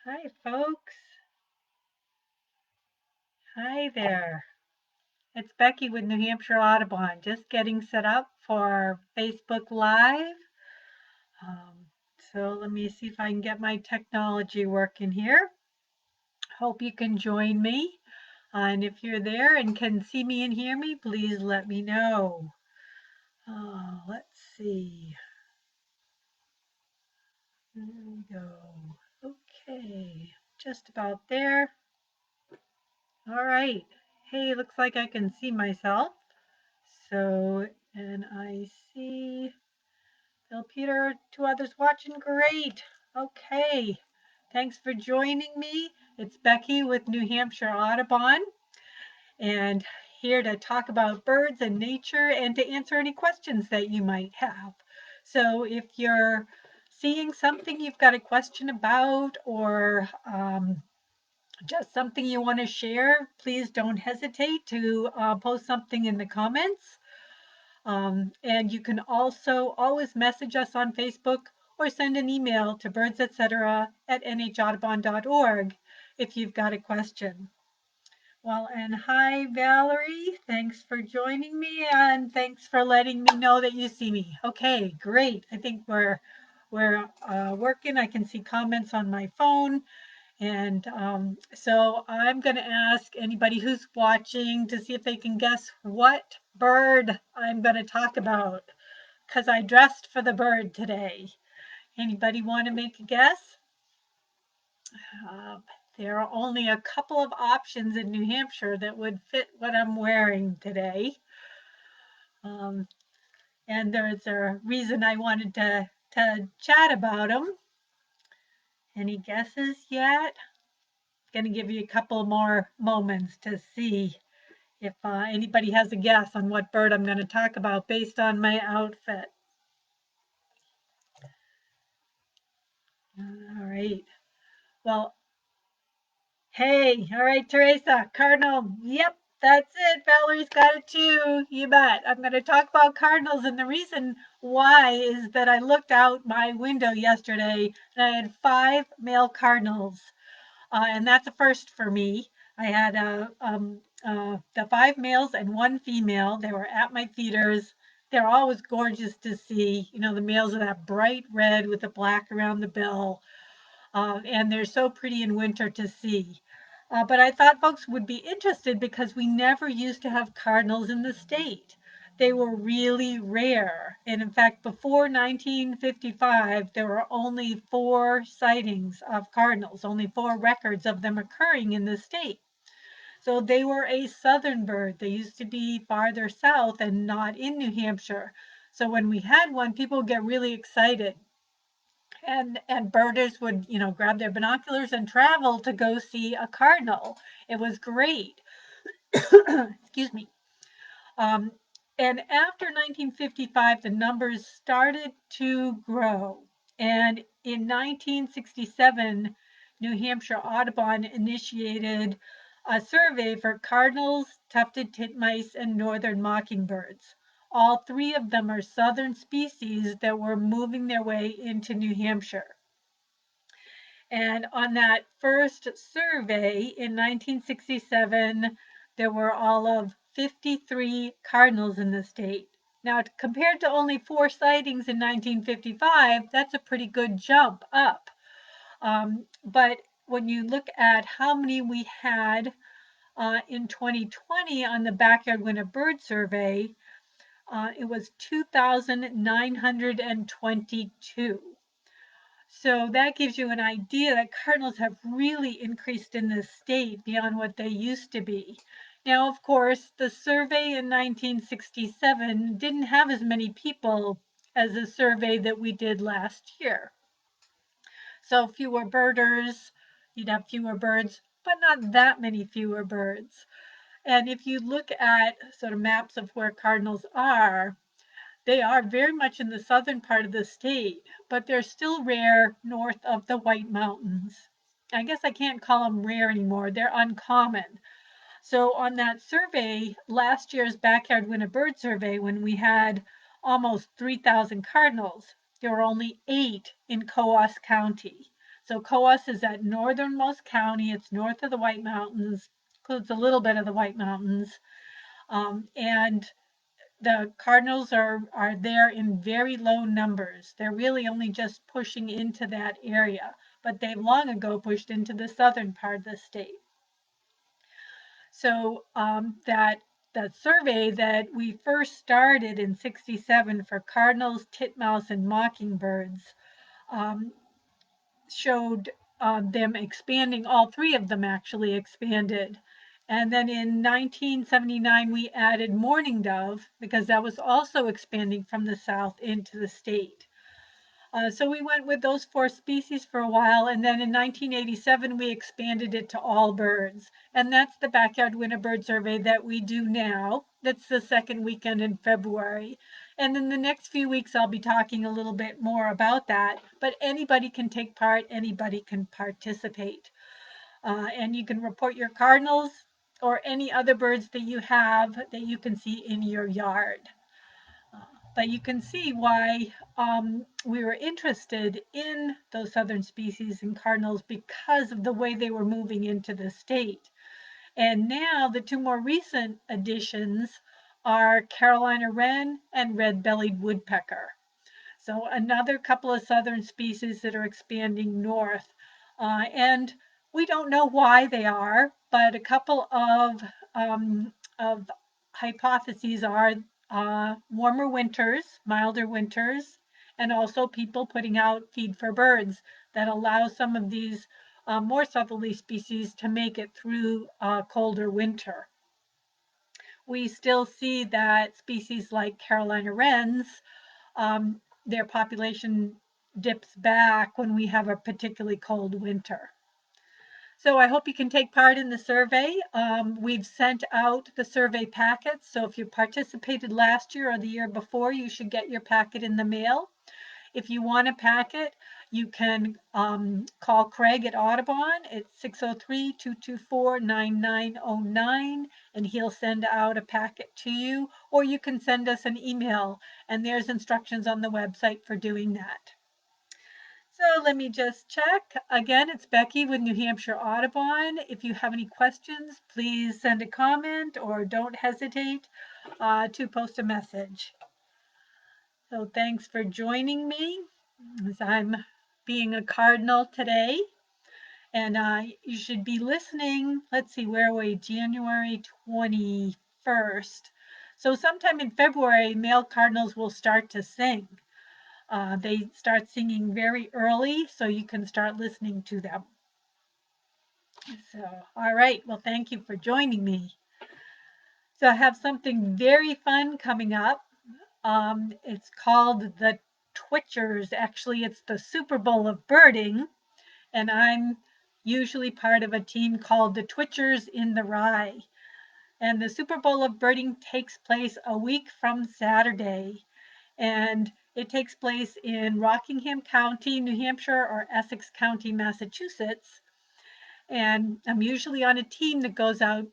Hi, folks. Hi there. It's Becky with New Hampshire Audubon, just getting set up for Facebook Live. Um, so let me see if I can get my technology working here. Hope you can join me. And if you're there and can see me and hear me, please let me know. Let's see. There we go. Okay, just about there. All right. Hey, looks like I can see myself. So, and I see Bill, Peter, two others watching. Great. Okay. Thanks for joining me. It's Becky with New Hampshire Audubon, and here to talk about birds and nature and to answer any questions that you might have. So if you're seeing something you've got a question about, or just something you want to share, please don't hesitate to post something in the comments. And you can also always message us on Facebook or send an email to birdsetc@nhaudubon.org if you've got a question. Well, and hi, Valerie. Thanks for joining me, and thanks for letting me know that you see me. Okay, great. I think we're working. I can see comments on my phone. And so I'm going to ask anybody who's watching to see if they can guess what bird I'm going to talk about, because I dressed for the bird today. Anybody want to make a guess? Uh, there are only a couple of options in New Hampshire that would fit what I'm wearing today. Um, and there's a reason I wanted to chat about them. Any guesses yet? Going to give you a couple more moments to see if anybody has a guess on what bird I'm going to talk about based on my outfit. All right. Well, hey, all right, Teresa, Cardinal. Yep, that's it. Valerie's got it too. You bet. I'm going to talk about cardinals, and the reason why is that I looked out my window yesterday and I had 5 male cardinals, and that's a first for me. I had the 5 males and 1 female. They were at my feeders. They're always gorgeous to see. You know, the males are that bright red with the black around the bill, and they're so pretty in winter to see. But I thought folks would be interested because we never used to have cardinals in the state. They were really rare. And in fact, before 1955, there were only 4 sightings of cardinals, only 4 records of them occurring in the state. So they were a southern bird. They used to be farther south and not in New Hampshire. So when we had one, people would get really excited. And birders would, you know, grab their binoculars and travel to go see a cardinal. It was great. Excuse me. Um, and after 1955, the numbers started to grow. And in 1967, New Hampshire Audubon initiated a survey for cardinals, tufted titmice, and northern mockingbirds. All 3 of them are southern species that were moving their way into New Hampshire. And on that first survey in 1967, there were all of 53 cardinals in the state. Now, compared to only 4 sightings in 1955, that's a pretty good jump up. But when you look at how many we had in 2020 on the Backyard Winter Bird Survey, it was 2,922. So that gives you an idea that cardinals have really increased in this state beyond what they used to be. Now, of course, the survey in 1967 didn't have as many people as the survey that we did last year. So fewer birders, you'd have fewer birds, but not that many fewer birds. And if you look at sort of maps of where cardinals are, they are very much in the southern part of the state, but they're still rare north of the White Mountains. I guess I can't call them rare anymore. They're uncommon. So on that survey, last year's Backyard Winter Bird Survey, when we had almost 3,000 cardinals, there were only 8 in Coos County. So Coos is at northernmost county. It's north of the White Mountains, includes a little bit of the White Mountains. And the Cardinals are there in very low numbers. They're really only just pushing into that area, but they've long ago pushed into the southern part of the state. So that the survey that we first started in '67 for cardinals, titmouse, and mockingbirds showed them expanding. All three of them actually expanded. And then in 1979, we added mourning dove because that was also expanding from the south into the state. So we went with those 4 species for a while, and then in 1987 we expanded it to all birds. And that's the Backyard Winter Bird Survey that we do now. That's the second weekend in February. And in the next few weeks I'll be talking a little bit more about that, but anybody can take part, anybody can participate. And you can report your cardinals or any other birds that you have that you can see in your yard. But you can see why we were interested in those southern species and cardinals because of the way they were moving into the state. And now the 2 more recent additions are Carolina Wren and Red-bellied Woodpecker. So another couple of southern species that are expanding north. And we don't know why they are, but a couple of hypotheses are warmer winters, milder winters, and also people putting out feed for birds that allow some of these more southerly species to make it through a colder winter. We still see that species like Carolina Wrens, their population dips back when we have a particularly cold winter. So I hope you can take part in the survey. We've sent out the survey packets. So if you participated last year or the year before, you should get your packet in the mail. If you want a packet, you can call Craig at Audubon at 603-224-9909, and he'll send out a packet to you, or you can send us an email, and there's instructions on the website for doing that. So let me just check. Again, it's Becky with New Hampshire Audubon. If you have any questions, please send a comment or don't hesitate to post a message. So thanks for joining me as I'm being a cardinal today. And you should be listening. Let's see, where are we? January 21st. So sometime in February, male cardinals will start to sing. They start singing very early, so you can start listening to them. So, all right. Well, thank you for joining me. So I have something very fun coming up. It's called the Twitchers. Actually, it's the Superbowl of Birding, and I'm usually part of a team called the Twitchers in the Rye. And the Superbowl of Birding takes place a week from Saturday, and it takes place in Rockingham County, New Hampshire, or Essex County, Massachusetts. And I'm usually on a team that goes out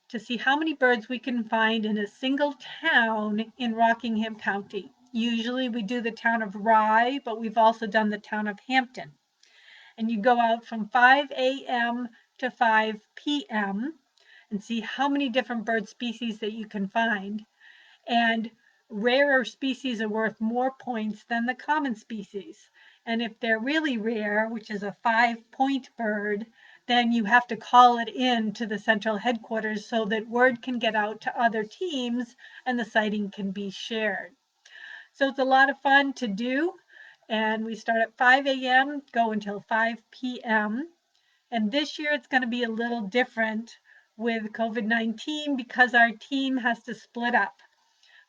to see how many birds we can find in a single town in Rockingham County. Usually we do the town of Rye, but we've also done the town of Hampton. And you go out from 5 a.m. to 5 p.m. and see how many different bird species that you can find. And rarer species are worth more points than the common species. And if they're really rare, which is a 5-point bird, then you have to call it in to the central headquarters so that word can get out to other teams and the sighting can be shared. So it's a lot of fun to do. And we start at 5 a.m., go until 5 p.m. And this year it's going to be a little different with COVID-19 because our team has to split up.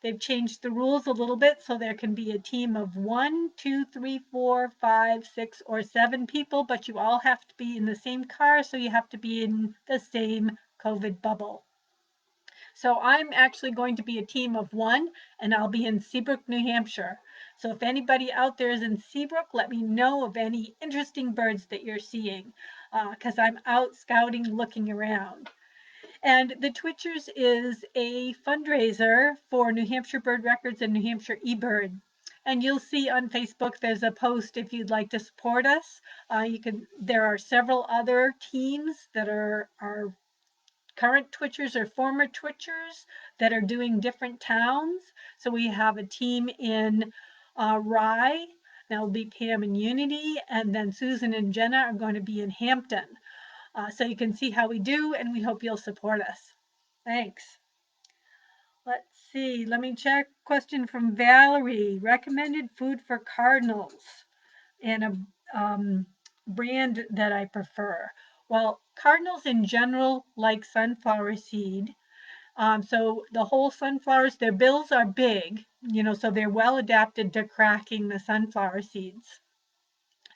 They've changed the rules a little bit so there can be a team of 1, 2, 3, 4, 5, 6, or 7 people, but you all have to be in the same car, so you have to be in the same COVID bubble. So I'm actually going to be a team of 1, and I'll be in Seabrook, New Hampshire. So if anybody out there is in Seabrook, let me know of any interesting birds that you're seeing, because I'm out scouting, looking around. And the Twitchers is a fundraiser for New Hampshire Bird Records and New Hampshire eBird. And you'll see on Facebook there's a post if you'd like to support us. There are several other teams that are current twitchers or former twitchers that are doing different towns. So we have a team in Rye. That'll be Pam and Unity, and then Susan and Jenna are going to be in Hampton. So you can see how we do, and we hope you'll support us. Thanks. Let's see. Let me check. Question from Valerie. Recommended food for cardinals and a brand that I prefer. Well, cardinals in general like sunflower seed. So the whole sunflowers, their bills are big, so they're well adapted to cracking the sunflower seeds.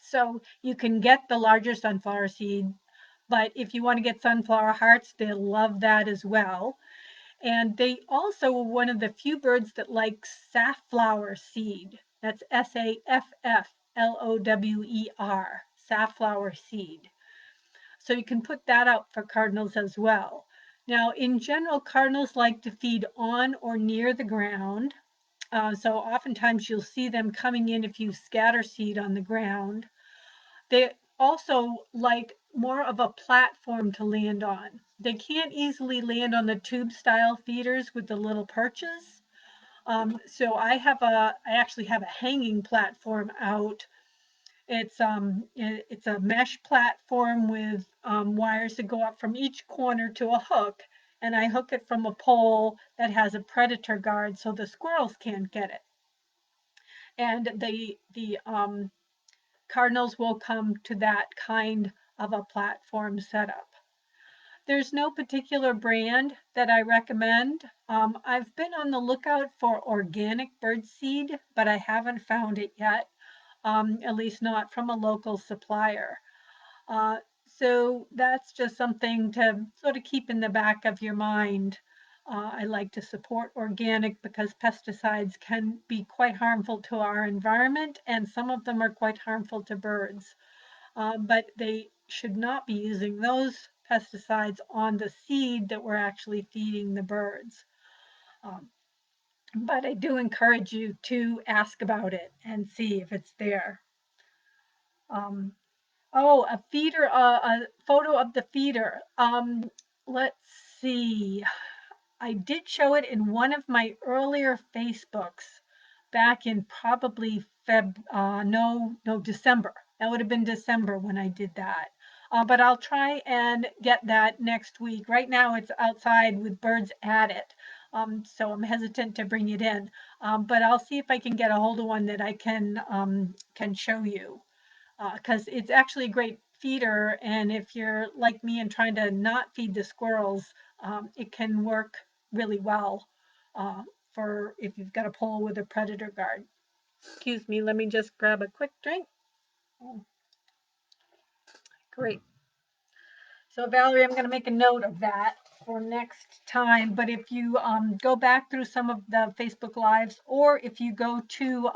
So you can get the larger sunflower seed, but if you want to get sunflower hearts, they'll love that as well. And they also are one of the few birds that like safflower seed. That's Safflower, safflower seed. So you can put that out for cardinals as well. Now, in general, cardinals like to feed on or near the ground. So oftentimes you'll see them coming in if you scatter seed on the ground. They also like more of a platform to land on. They can't easily land on the tube style feeders with the little perches. So I actually have a hanging platform out. It's a mesh platform with wires that go up from each corner to a hook, and I hook it from a pole that has a predator guard so the squirrels can't get it. And the cardinals will come to that kind of a platform setup. There's no particular brand that I recommend. I've been on the lookout for organic birdseed, but I haven't found it yet, at least not from a local supplier. So that's just something to sort of keep in the back of your mind. I like to support organic because pesticides can be quite harmful to our environment, and some of them are quite harmful to birds. But they should not be using those pesticides on the seed that we're actually feeding the birds. But I do encourage you to ask about it and see if it's there. Oh, a feeder, a photo of the feeder. Let's see. I did show it in one of my earlier Facebooks back in probably December. That would have been December when I did that. But I'll try and get that next week. Right now it's outside with birds at it. So I'm hesitant to bring it in. But I'll see if I can get a hold of one that I can show you. Because it's actually a great feeder, and if you're like me and trying to not feed the squirrels, it can work really well for if you've got a pole with a predator guard. Excuse me, let me just grab a quick drink. Oh, great. So Valerie, I'm going to make a note of that for next time. But if you go back through some of the Facebook Lives, or if you go to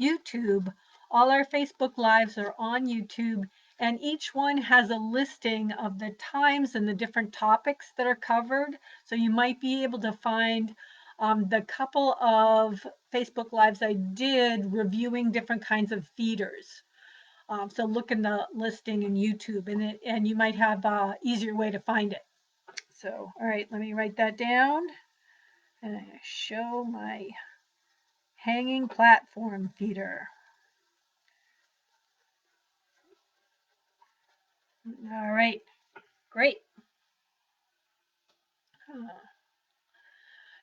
YouTube, all our Facebook Lives are on YouTube, and each one has a listing of the times and the different topics that are covered. So you might be able to find the couple of Facebook Lives I did reviewing different kinds of feeders. So look in the listing in YouTube, and you might have an easier way to find it. So, all right, let me write that down. And I show my hanging platform feeder. All right, great.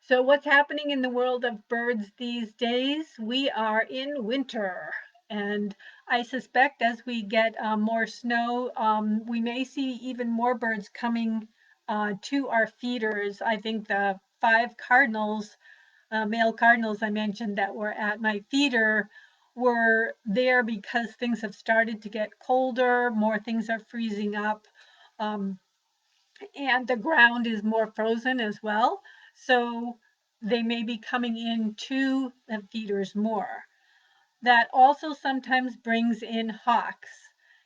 So what's happening in the world of birds these days? We are in winter, and I suspect as we get more snow, we may see even more birds coming to our feeders. I think the 5 cardinals, male cardinals I mentioned that were at my feeder were there because things have started to get colder, more things are freezing up. And the ground is more frozen as well. So they may be coming into the feeders more. That also sometimes brings in hawks.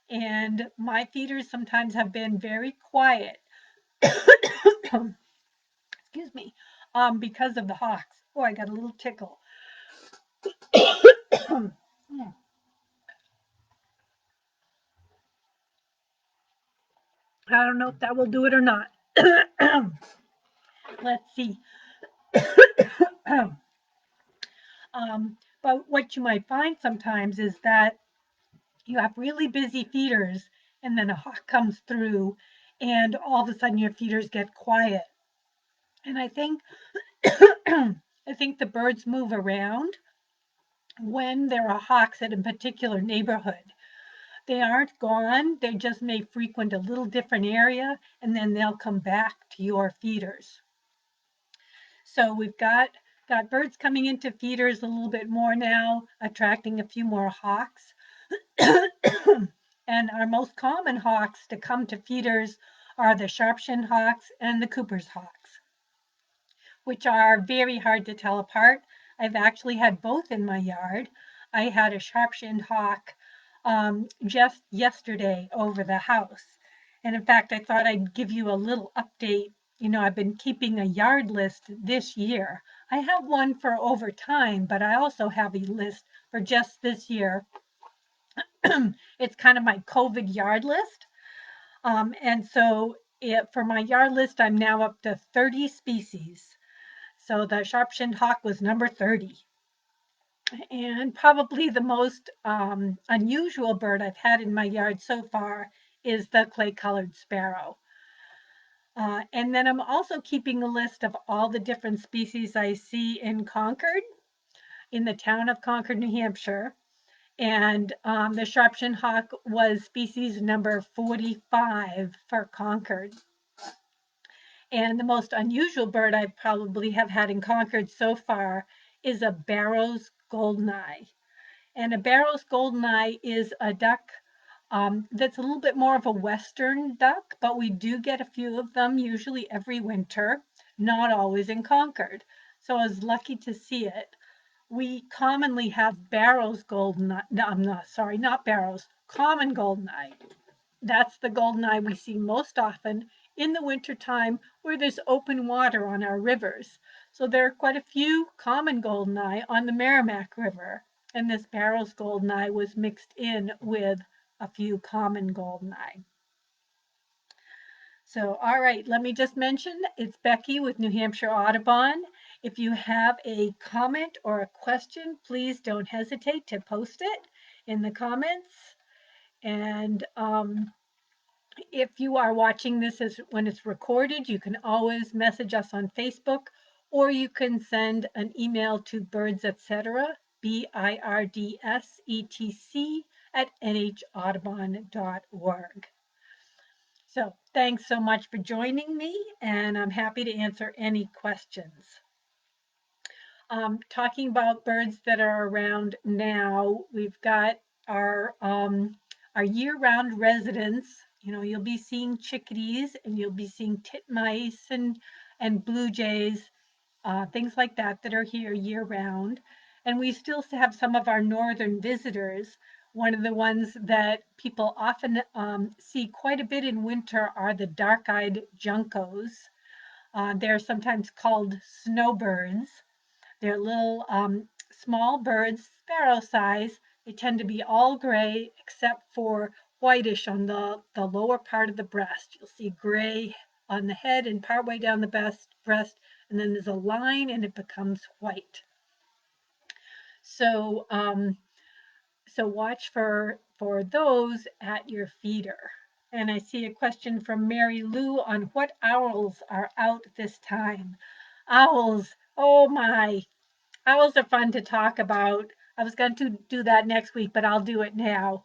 And my feeders sometimes have been very quiet. Excuse me, because of the hawks. Oh, I got a little tickle. I don't know if that will do it or not. Let's see. But what you might find sometimes is that you have really busy feeders, and then a hawk comes through, and all of a sudden your feeders get quiet. And I think I think the birds move around when there are hawks at a particular neighborhood. They aren't gone, they just may frequent a little different area, and then they'll come back to your feeders. So we've got birds coming into feeders a little bit more now, attracting a few more hawks. And our most common hawks to come to feeders are the sharp-shinned hawks and the Cooper's hawks, which are very hard to tell apart. I've actually had both in my yard. I had a sharp-shinned hawk just yesterday over the house. And in fact, I thought I'd give you a little update. You know, I've been keeping a yard list this year. I have one for over time, but I also have a list for just this year. It's kind of my COVID yard list. And so for my yard list, I'm now up to 30 species. So the sharp-shinned hawk was number 30. And probably the most unusual bird I've had in my yard so far is the clay-colored sparrow. And then I'm also keeping a list of all the different species I see in Concord, in the town of Concord, New Hampshire. And the sharp-shinned hawk was species number 45 for Concord. And the most unusual bird I probably have had in Concord so far is a Barrow's Goldeneye. And a Barrow's Goldeneye is a duck that's a little bit more of a western duck, but we do get a few of them usually every winter, not always in Concord. So I was lucky to see it. We commonly have Barrow's Goldeneye, no, I'm not, sorry, not Barrow's, common Goldeneye. That's the Goldeneye we see most often in the wintertime where there's open water on our rivers. So there are quite a few common Goldeneye on the Merrimack River, and this Barrow's Goldeneye was mixed in with a few common Goldeneye. So, all right, let me just mention it's Becky with New Hampshire Audubon. If you have a comment or a question, please don't hesitate to post it in the comments. And if you are watching this when it's recorded, you can always message us on Facebook, or you can send an email to birds etc, BIRDSETC at nhaudubon.org. So thanks so much for joining me, and I'm happy to answer any questions. Talking about birds that are around now, we've got our year-round residents. You know, you'll be seeing chickadees, and you'll be seeing titmice and blue jays, things like that are here year-round. And we still have some of our northern visitors. One of the ones that people often see quite a bit in winter are the dark-eyed juncos. They're sometimes called snowbirds. They're little small birds, sparrow size. They tend to be all gray except for whitish on the lower part of the breast. You'll see gray on the head and partway down the breast, and then there's a line and it becomes white. So so watch for those at your feeder. And I see a question from Mary Lou on what owls are out this time. Owls, oh my, owls are fun to talk about. I was going to do that next week, but I'll do it now.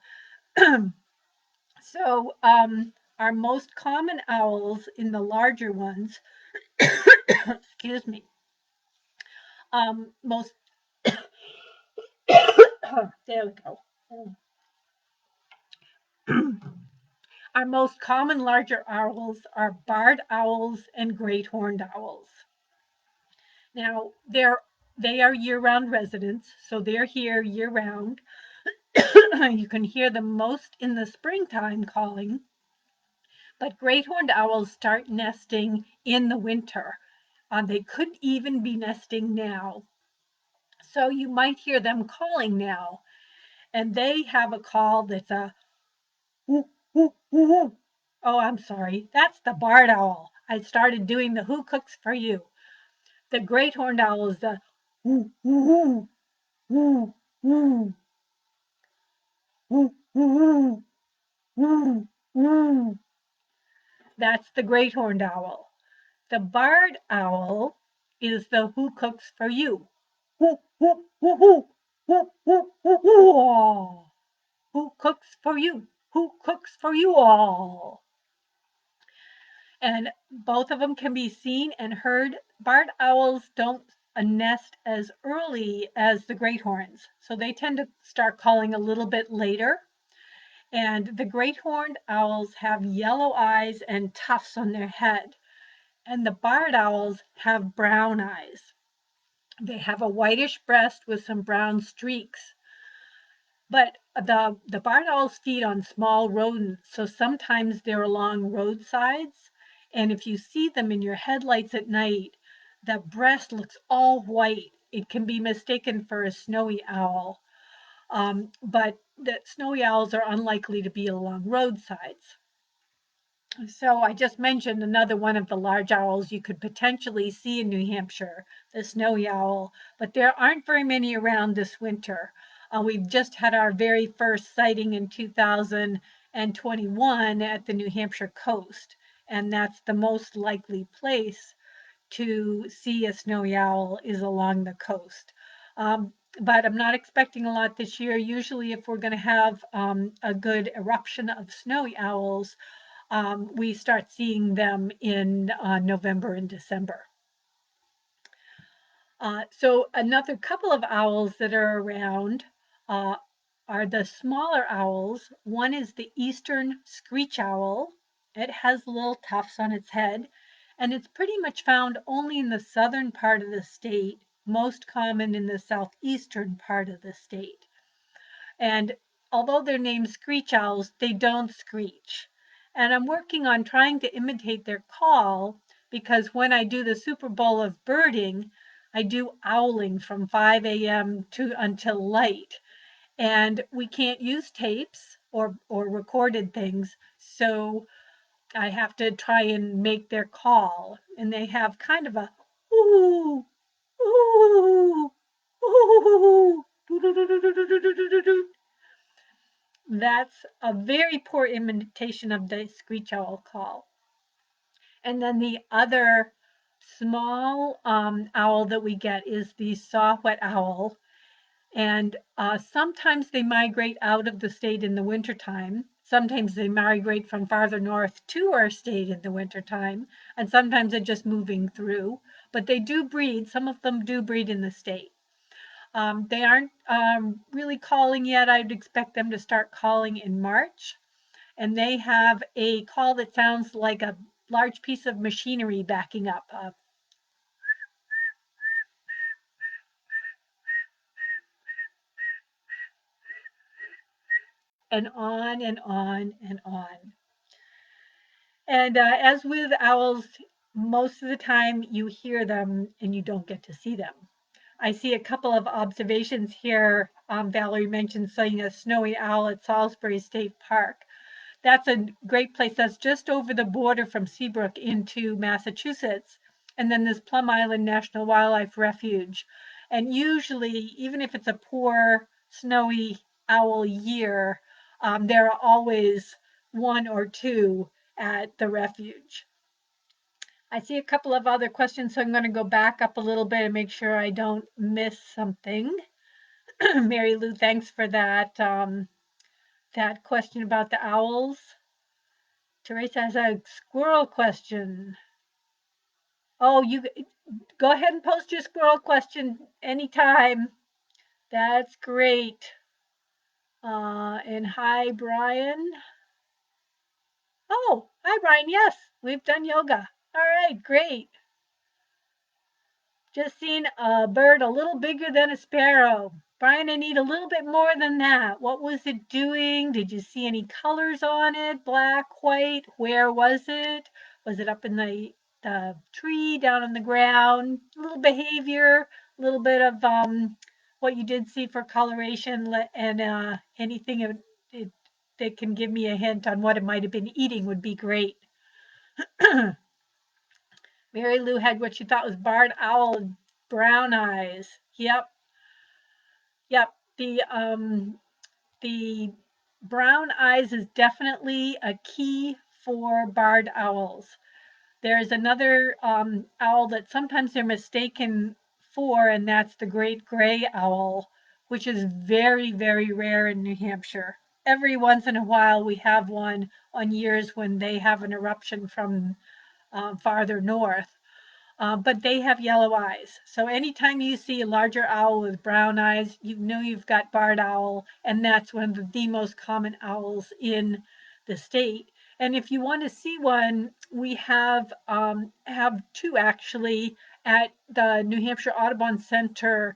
So our most common owls in the larger ones, excuse me, most, there we go. Our most common larger owls are barred owls and great horned owls. Now, they are year-round residents, so they're here year-round. You can hear them most in the springtime calling, but great horned owls start nesting in the winter. They could even be nesting now. So you might hear them calling now, and they have a call that's a whoo, whoo, whoo, whoo. Oh, I'm sorry. That's the barred owl. I started doing the who cooks for you. The great horned owl is the whoo, whoo, whoo, whoo, whoo, whoo, whoo, whoo. That's the great horned owl. The barred owl is the who cooks for you. Whoo, whoo, whoo, whoo, whoo, whoo, whoo, whoo. Who cooks for you? Who cooks for you all? And both of them can be seen and heard. Barred owls don't nest as early as the great horns, so they tend to start calling a little bit later. And the great horned owls have yellow eyes and tufts on their head, and the barred owls have brown eyes. They have a whitish breast with some brown streaks. But the barred owls feed on small rodents, so sometimes they're along roadsides. And if you see them in your headlights at night, the breast looks all white. It can be mistaken for a snowy owl, but the snowy owls are unlikely to be along roadsides. So I just mentioned another one of the large owls you could potentially see in New Hampshire, the snowy owl, but there aren't very many around this winter. We've just had our very first sighting in 2021 at the New Hampshire coast, and that's the most likely place to see a snowy owl is along the coast. But I'm not expecting a lot this year. Usually, if we're going to have a good eruption of snowy owls, we start seeing them in November and December. So another couple of owls that are around uh, are the smaller owls. One is the Eastern Screech Owl. It has little tufts on its head, and it's pretty much found only in the southern part of the state, most common in the southeastern part of the state. And although they're named screech owls, they don't screech. And I'm working on trying to imitate their call because when I do the Superbowl of Birding, I do owling from 5 a.m. to until light. And we can't use tapes or recorded things. So I have to try and make their call. And they have kind of a ooh, ooh, ooh, that's a very poor imitation of the screech owl call. And then the other small owl that we get is the saw-whet owl. And sometimes they migrate out of the state in the wintertime. Sometimes they migrate from farther north to our state in the wintertime. And sometimes they're just moving through. But they do breed. Some of them do breed in the state. They aren't really calling yet. I'd expect them to start calling in March. And they have a call that sounds like a large piece of machinery backing up. And on and on and on. And as with owls, most of the time you hear them and you don't get to see them. I see a couple of observations here. Valerie mentioned seeing a snowy owl at Salisbury State Park. That's a great place. That's just over the border from Seabrook into Massachusetts. And then there's Plum Island National Wildlife Refuge. And usually, even if it's a poor snowy owl year, there are always one or two at the refuge. I see a couple of other questions, so I'm going to go back up a little bit and make sure I don't miss something. Mary Lou, thanks for that question about the owls. Teresa has a squirrel question. Oh, you go ahead and post your squirrel question anytime. That's great. And hi, Brian. Oh, hi, Brian. Yes, we've done yoga. All right, great. Just seen a bird a little bigger than a sparrow. Brian, I need a little bit more than that. What was it doing? Did you see any colors on it? Black, white? Where was it? Was it up in the the tree down on the ground, a little behavior, a little bit of what you did see for coloration, and anything that can give me a hint on what it might have been eating would be great. Mary Lou had what she thought was barred owl brown eyes. Yep, yep. The brown eyes is definitely a key for barred owls. There's another owl that sometimes they're mistaken for, and that's the great gray owl, which is very, very rare in New Hampshire. Every once in a while, we have one on years when they have an eruption from farther north. But they have yellow eyes. So anytime you see a larger owl with brown eyes, you know you've got barred owl, and that's one of the most common owls in the state. And if you want to see one, we have two actually at the New Hampshire Audubon Center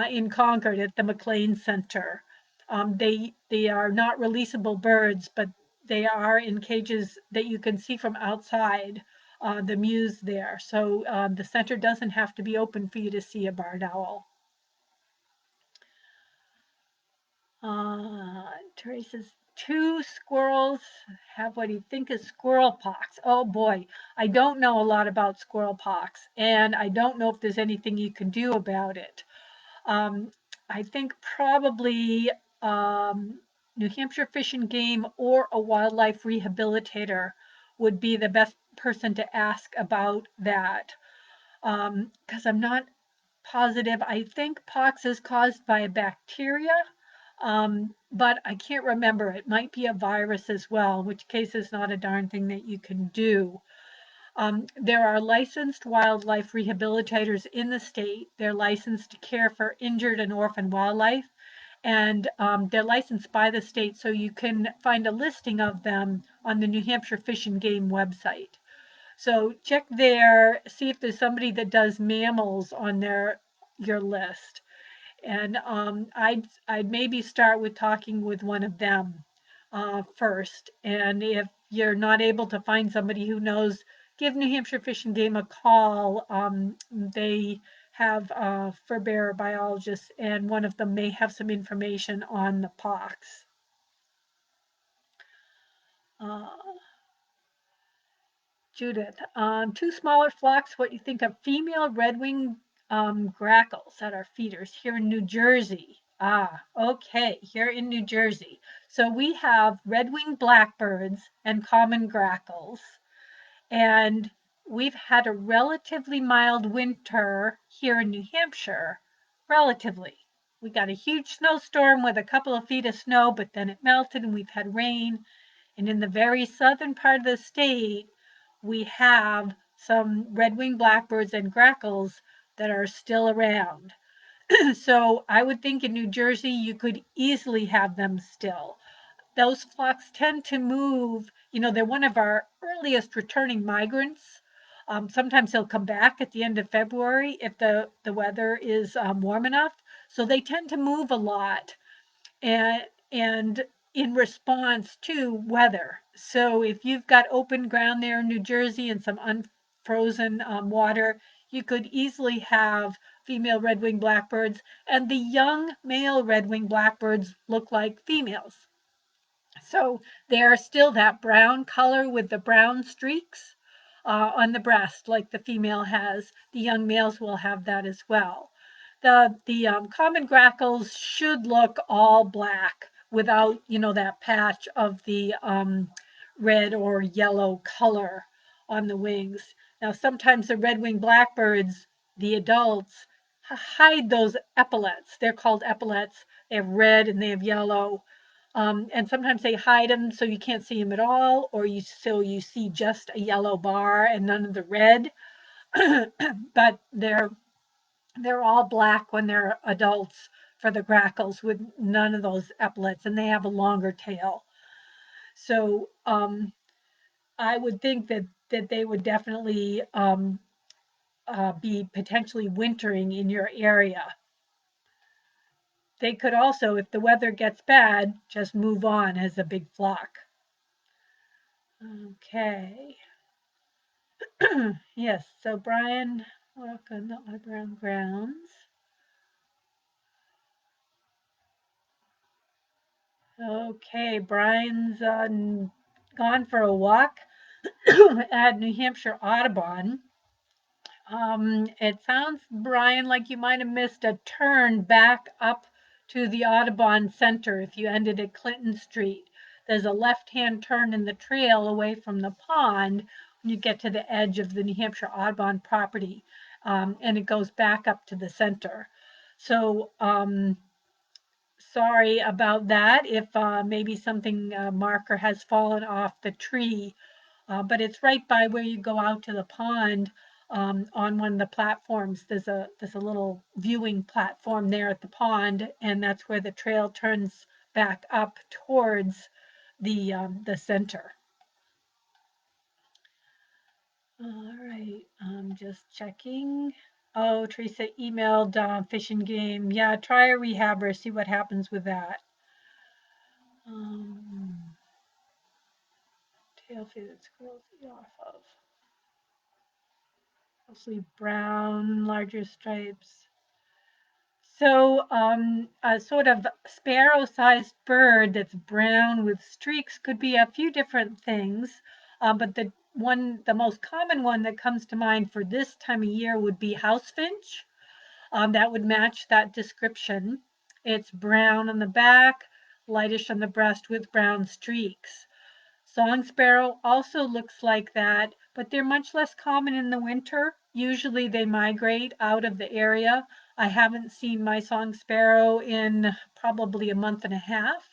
in Concord at the McLean Center. They are not releasable birds, but they are in cages that you can see from outside the mews there. So the center doesn't have to be open for you to see a barred owl. Teresa's two squirrels have what you think is squirrel pox. Oh boy, I don't know a lot about squirrel pox, and I don't know if there's anything you can do about it. I think probably New Hampshire Fish and Game or a wildlife rehabilitator would be the best person to ask about that. Because I'm not positive. I think pox is caused by a bacteria, but I can't remember. It might be a virus as well, in which case is not a darn thing that you can do. There are licensed wildlife rehabilitators in the state. They're licensed to care for injured and orphaned wildlife, and they're licensed by the state, so you can find a listing of them on the New Hampshire Fish and Game website. So check there, see if there's somebody that does mammals on your list. And I'd maybe start with talking with one of them first. And if you're not able to find somebody who knows, give New Hampshire Fish and Game a call. They have fur bearer biologists, and one of them may have some information on the pox. Uh, Judith, two smaller flocks, what you think of female red-winged grackles that are feeders here in New Jersey. Ah, okay, here in New Jersey. So we have red-winged blackbirds and common grackles, and we've had a relatively mild winter here in New Hampshire, relatively. We got a huge snowstorm with a couple of feet of snow, but then it melted and we've had rain. And in the very southern part of the state, we have some red-winged blackbirds and grackles that are still around. So I would think in New Jersey, you could easily have them still. Those flocks tend to move, they're one of our earliest returning migrants. Sometimes they'll come back at the end of February if the weather is warm enough. So they tend to move a lot. And in response to weather. So if you've got open ground there in New Jersey and some unfrozen water, you could easily have female red-winged blackbirds, and the young male red-winged blackbirds look like females. So they are still that brown color with the brown streaks on the breast, like the female has. The young males will have that as well. The common grackles should look all black without, that patch of the red or yellow color on the wings. Now, sometimes the red-winged blackbirds, the adults, hide those epaulets. They're called epaulets. They have red and they have yellow. And sometimes they hide them so you can't see them at all, or so you see just a yellow bar and none of the red. But they're all black when they're adults for the grackles with none of those epaulets, and they have a longer tail. So I would think that they would definitely be potentially wintering in your area. They could also, if the weather gets bad, just move on as a big flock. Okay. Yes, so Brian, walk on the Audubon grounds. Okay, Brian's gone for a walk at New Hampshire Audubon. It sounds, Brian, like you might have missed a turn back up to the Audubon Center if you ended at Clinton Street. There's a left-hand turn in the trail away from the pond when you get to the edge of the New Hampshire Audubon property, and it goes back up to the center. So sorry about that if maybe something marker has fallen off the tree. But it's right by where you go out to the pond on one of the platforms. There's a little viewing platform there at the pond, and that's where the trail turns back up towards the center. All right, I'm just checking. Oh, Teresa emailed Fish and Game. Yeah, try a rehabber, see what happens with that. Tail faded squirrels eat off of. Mostly brown, larger stripes. So a sort of sparrow-sized bird that's brown with streaks could be a few different things, but the most common one that comes to mind for this time of year would be house finch. That would match that description. It's brown on the back, lightish on the breast with brown streaks. Song sparrow also looks like that, but they're much less common in the winter. Usually they migrate out of the area. I haven't seen my song sparrow in probably a month and a half.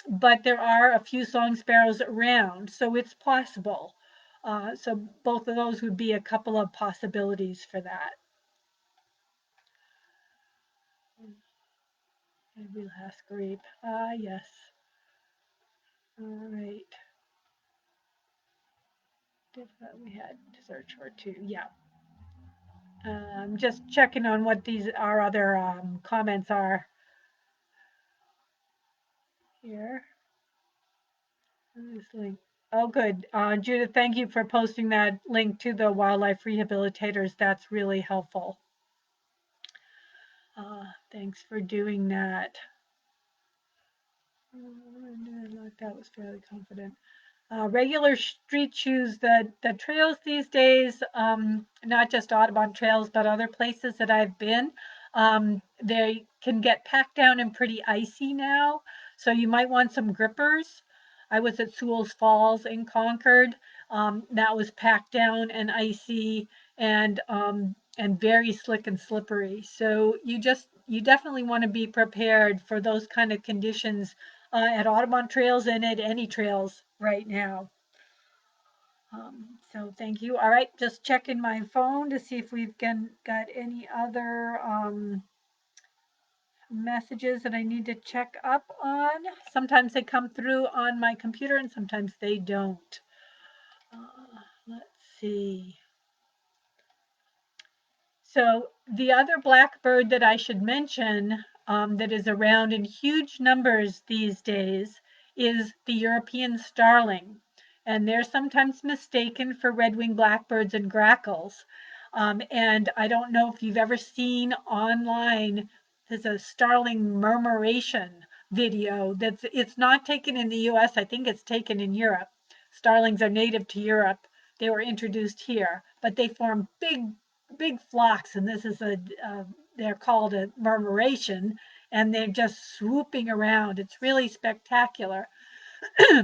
But there are a few song sparrows around, so it's possible. So both of those would be a couple of possibilities for that. Maybe last grape. Ah, yes. All right. We had to search for two. Yeah. Just checking on what these our other comments are here. This link. Oh, good. Judith, thank you for posting that link to the wildlife rehabilitators. That's really helpful. Thanks for doing that. That was fairly confident. Regular street shoes, the trails these days, not just Audubon trails, but other places that I've been, they can get packed down and pretty icy now. So you might want some grippers. I was at Sewell's Falls in Concord. That was packed down and icy and very slick and slippery. So you definitely want to be prepared for those kind of conditions at Audubon trails and at any trails right now. So thank you. All right, just checking my phone to see if we've got any other messages that I need to check up on. Sometimes they come through on my computer and sometimes they don't. Let's see. So the other blackbird that I should mention that is around in huge numbers these days is the European starling. And they're sometimes mistaken for red-winged blackbirds and grackles. And I don't know if you've ever seen online, there's a starling murmuration video it's not taken in the US, I think it's taken in Europe. Starlings are native to Europe. They were introduced here, but they form big flocks, and this is they're called a murmuration, and they're just swooping around. It's really spectacular.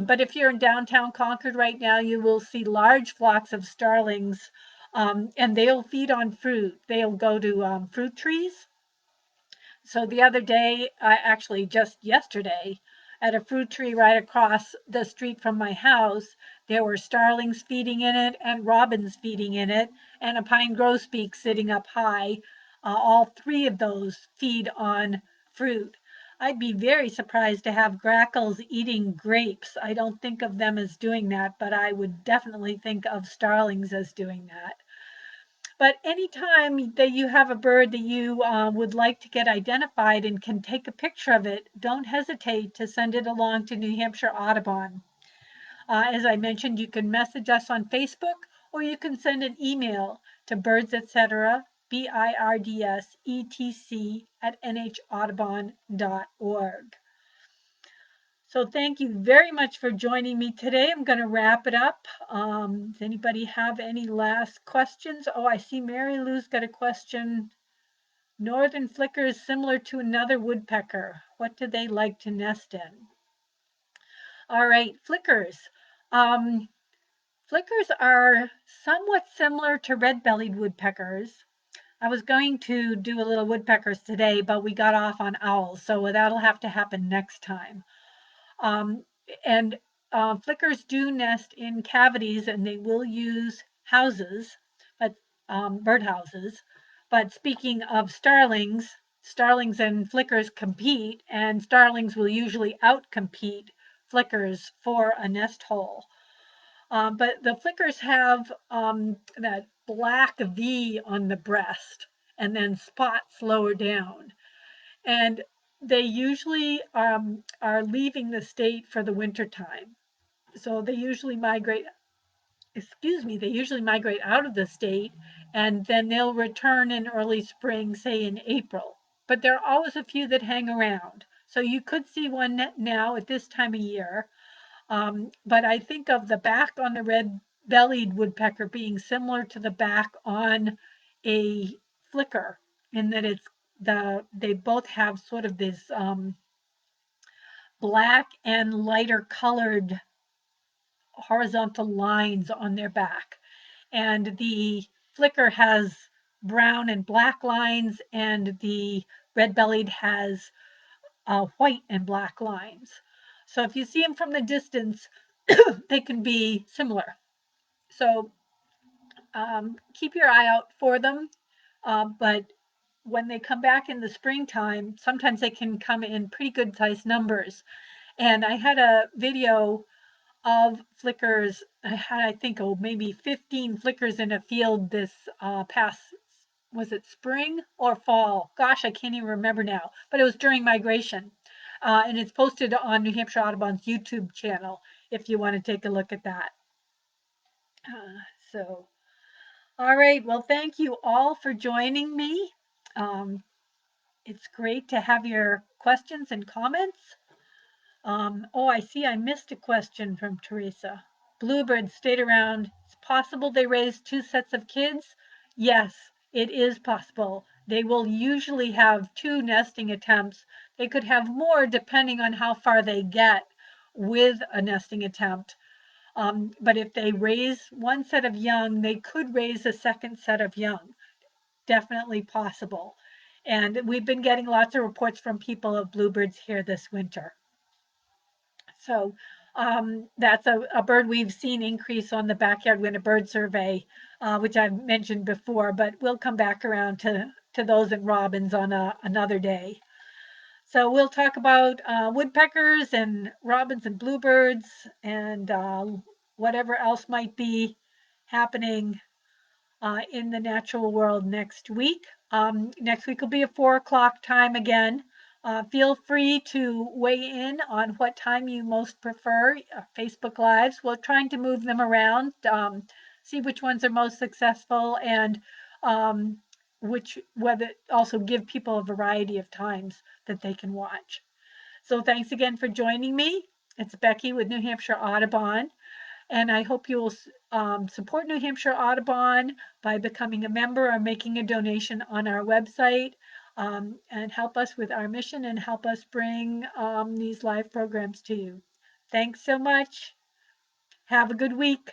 But if you're in downtown Concord right now, you will see large flocks of starlings, and they'll feed on fruit. They'll go to fruit trees. So the other day, actually just yesterday, at a fruit tree right across the street from my house, there were starlings feeding in it and robins feeding in it and a pine grosbeak sitting up high. All three of those feed on fruit. I'd be very surprised to have grackles eating grapes. I don't think of them as doing that, but I would definitely think of starlings as doing that. But anytime that you have a bird that you would like to get identified and can take a picture of it, don't hesitate to send it along to New Hampshire Audubon. As I mentioned, you can message us on Facebook or you can send an email to birdsetc, BIRDSETC @NHAudubon.org. So thank you very much for joining me today. I'm going to wrap it up. Does anybody have any last questions? Oh, I see Mary Lou's got a question. Northern flicker is similar to another woodpecker. What do they like to nest in? All right, flickers. Flickers are somewhat similar to red-bellied woodpeckers. I was going to do a little woodpeckers today, but we got off on owls, so that'll have to happen next time. And flickers do nest in cavities, and they will use houses, but bird houses. But speaking of starlings, starlings and flickers compete, and starlings will usually outcompete flickers for a nest hole. But the flickers have that black V on the breast and then spots lower down. And they usually are leaving the state for the winter time. So they usually migrate, they usually migrate out of the state and then they'll return in early spring, say in April. But there are always a few that hang around. So you could see one now at this time of year. But I think of the back on the red-bellied woodpecker being similar to the back on a flicker in that they both have sort of this black and lighter colored horizontal lines on their back. And the flicker has brown and black lines, and the red-bellied has white and black lines. So if you see them from the distance, they can be similar. So keep your eye out for them. But when they come back in the springtime, sometimes they can come in pretty good sized numbers. And I had a video of flickers. I had, I think, maybe 15 flickers in a field this past, was it spring or fall? Gosh, I can't even remember now. But it was during migration. And it's posted on New Hampshire Audubon's YouTube channel if you want to take a look at that. So, all right. Well, thank you all for joining me. It's great to have your questions and comments. Oh, I see I missed a question from Teresa. Bluebirds stayed around. It's possible they raise two sets of kids? Yes, it is possible. They will usually have two nesting attempts. They could have more depending on how far they get with a nesting attempt. But if they raise one set of young, they could raise a second set of young. Definitely possible. And we've been getting lots of reports from people of bluebirds here this winter. So that's a bird we've seen increase on the Backyard Winter Bird Survey, which I've mentioned before, but we'll come back around to those and robins on another day. So we'll talk about woodpeckers and robins and bluebirds and whatever else might be happening in the natural world next week. Next week will be a 4 o'clock time again. Feel free to weigh in on what time you most prefer. Facebook Lives, we're trying to move them around, see which ones are most successful and whether also give people a variety of times that they can watch. So thanks again for joining me. It's Becky with New Hampshire Audubon. And I hope you will support New Hampshire Audubon by becoming a member or making a donation on our website and help us with our mission and help us bring these live programs to you. Thanks so much. Have a good week.